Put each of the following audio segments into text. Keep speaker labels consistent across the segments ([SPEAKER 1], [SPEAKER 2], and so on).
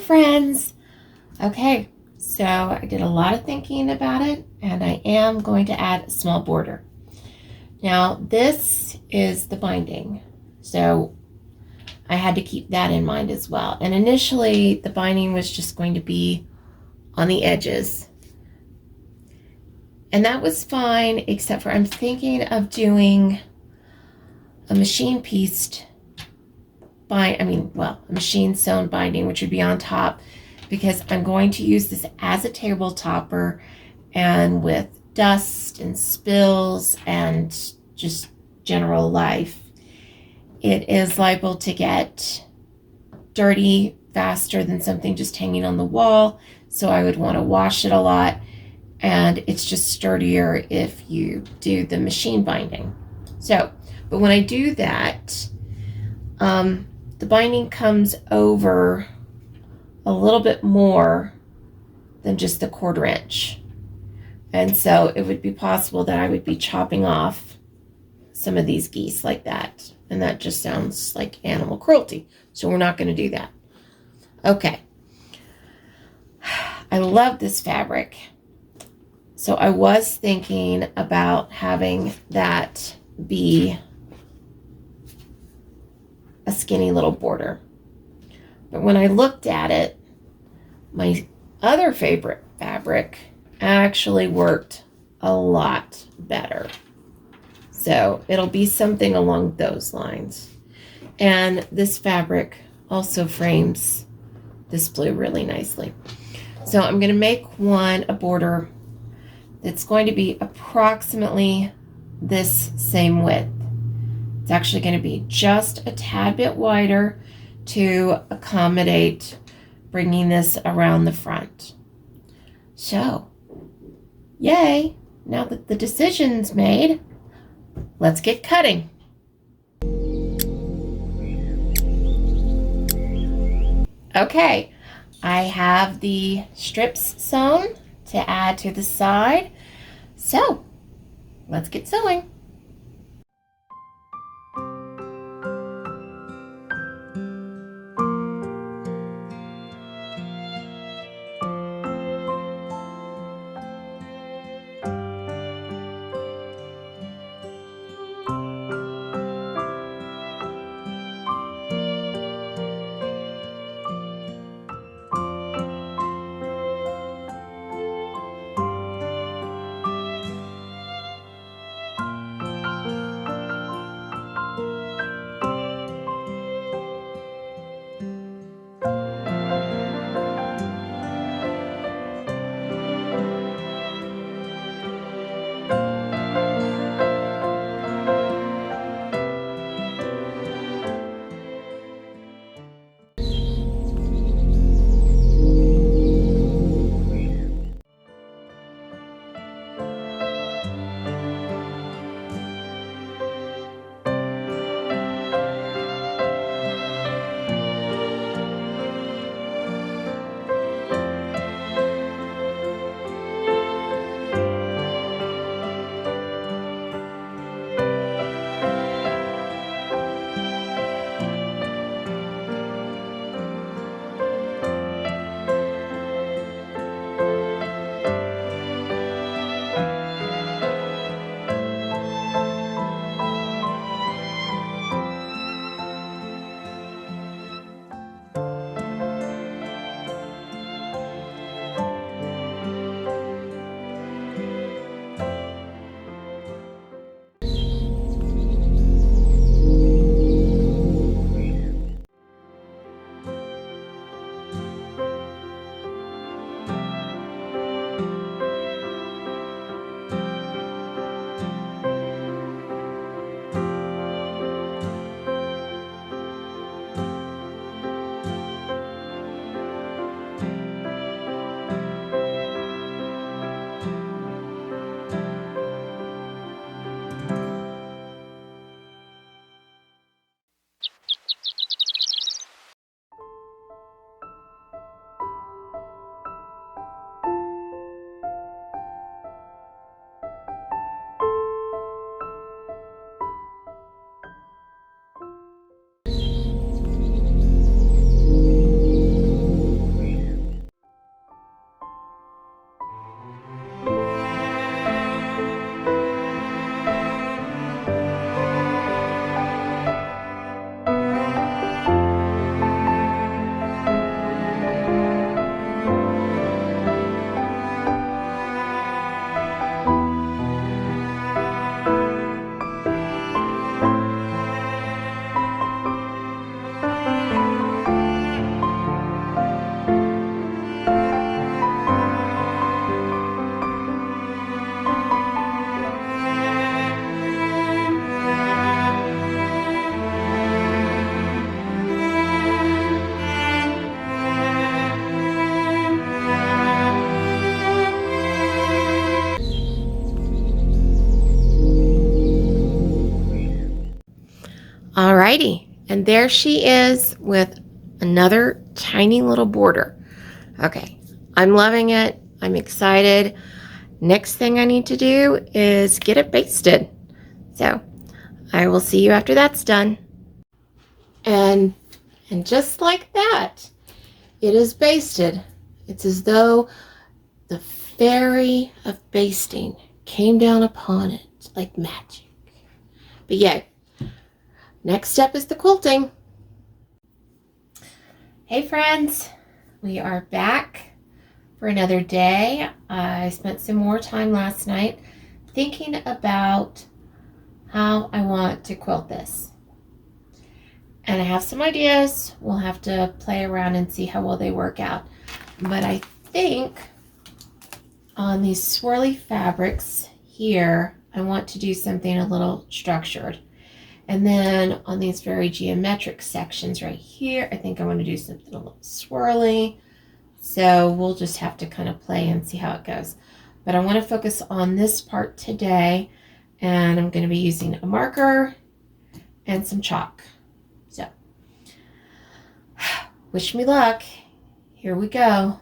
[SPEAKER 1] friends. Okay, so I did a lot of thinking about it, and I am going to add a small border. Now, this is the binding, so I had to keep that in mind as well. And initially, the binding was just going to be on the edges, and that was fine, except for I'm thinking of doing a machine pieced a machine sewn binding, which would be on top, because I'm going to use this as a table topper, and with dust and spills and just general life, it is liable to get dirty faster than something just hanging on the wall. So I would want to wash it a lot, and it's just sturdier if you do the machine binding. So, but when I do that, the binding comes over a little bit more than just the 1/4 inch. And so it would be possible that I would be chopping off some of these geese like that. And that just sounds like animal cruelty. So we're not going to do that. Okay. I love this fabric. So I was thinking about having that be a skinny little border. But when I looked at it, my other favorite fabric actually worked a lot better. So it'll be something along those lines. And this fabric also frames this blue really nicely. So I'm going to make a border that's going to be approximately this same width. It's actually going to be just a tad bit wider to accommodate bringing this around the front. So, yay! Now that the decision's made, let's get cutting. Okay, I have the strips sewn to add to the side. So, let's get sewing. Alrighty, and there she is with another tiny little border. Okay, I'm loving it. I'm excited. Next thing I need to do is get it basted. So I will see you after that's done. And just like that, it is basted. It's as though the fairy of basting came down upon it like magic. But yeah, next step is the quilting. Hey friends, we are back for another day. I spent some more time last night thinking about how I want to quilt this. And I have some ideas. We'll have to play around and see how well they work out. But I think on these swirly fabrics here, I want to do something a little structured. And then on these very geometric sections right here, I think I want to do something a little swirly. So we'll just have to kind of play and see how it goes. But I want to focus on this part today, and I'm going to be using a marker and some chalk. So wish me luck. Here we go.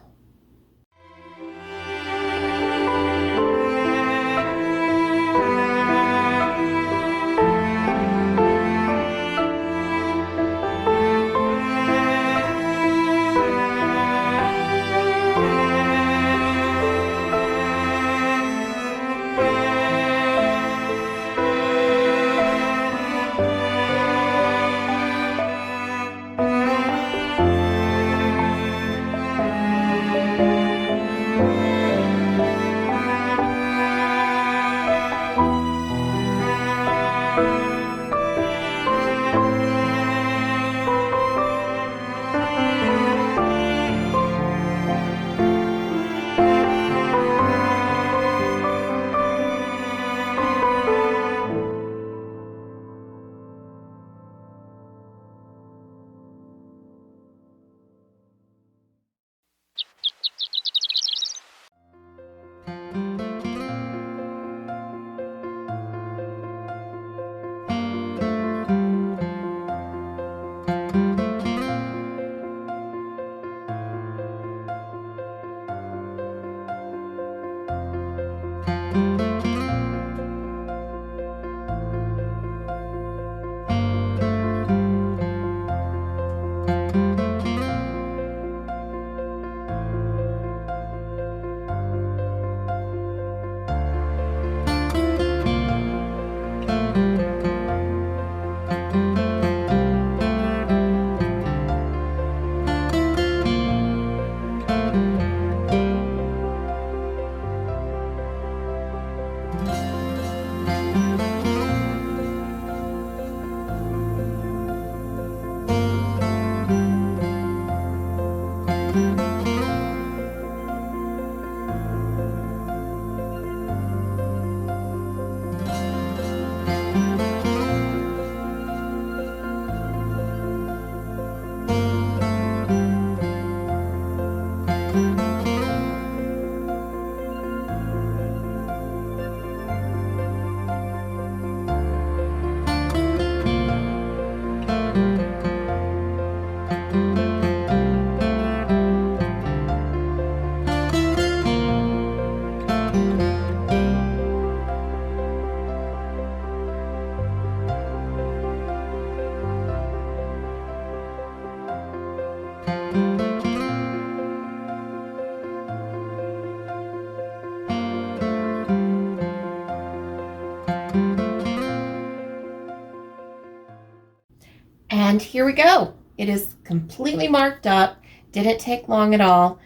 [SPEAKER 1] And here we go. It is completely marked up. Didn't take long at all.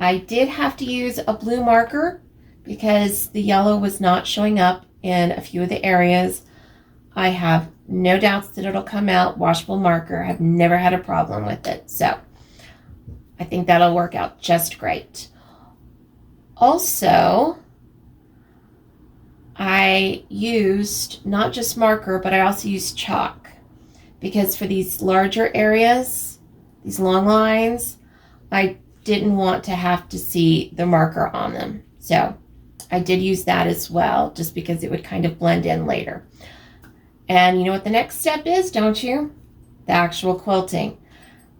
[SPEAKER 1] I did have to use a blue marker because the yellow was not showing up in a few of the areas. I have no doubts that it'll come out washable marker. I've never had a problem with it. So I think that'll work out just great. Also, I used not just marker, but I also used chalk, because for these larger areas, these long lines, I didn't want to have to see the marker on them. So I did use that as well, just because it would kind of blend in later. And you know what the next step is, don't you? the actual quilting.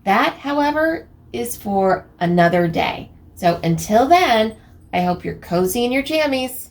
[SPEAKER 1] That, however, is for another day. So until then, I hope you're cozy in your jammies.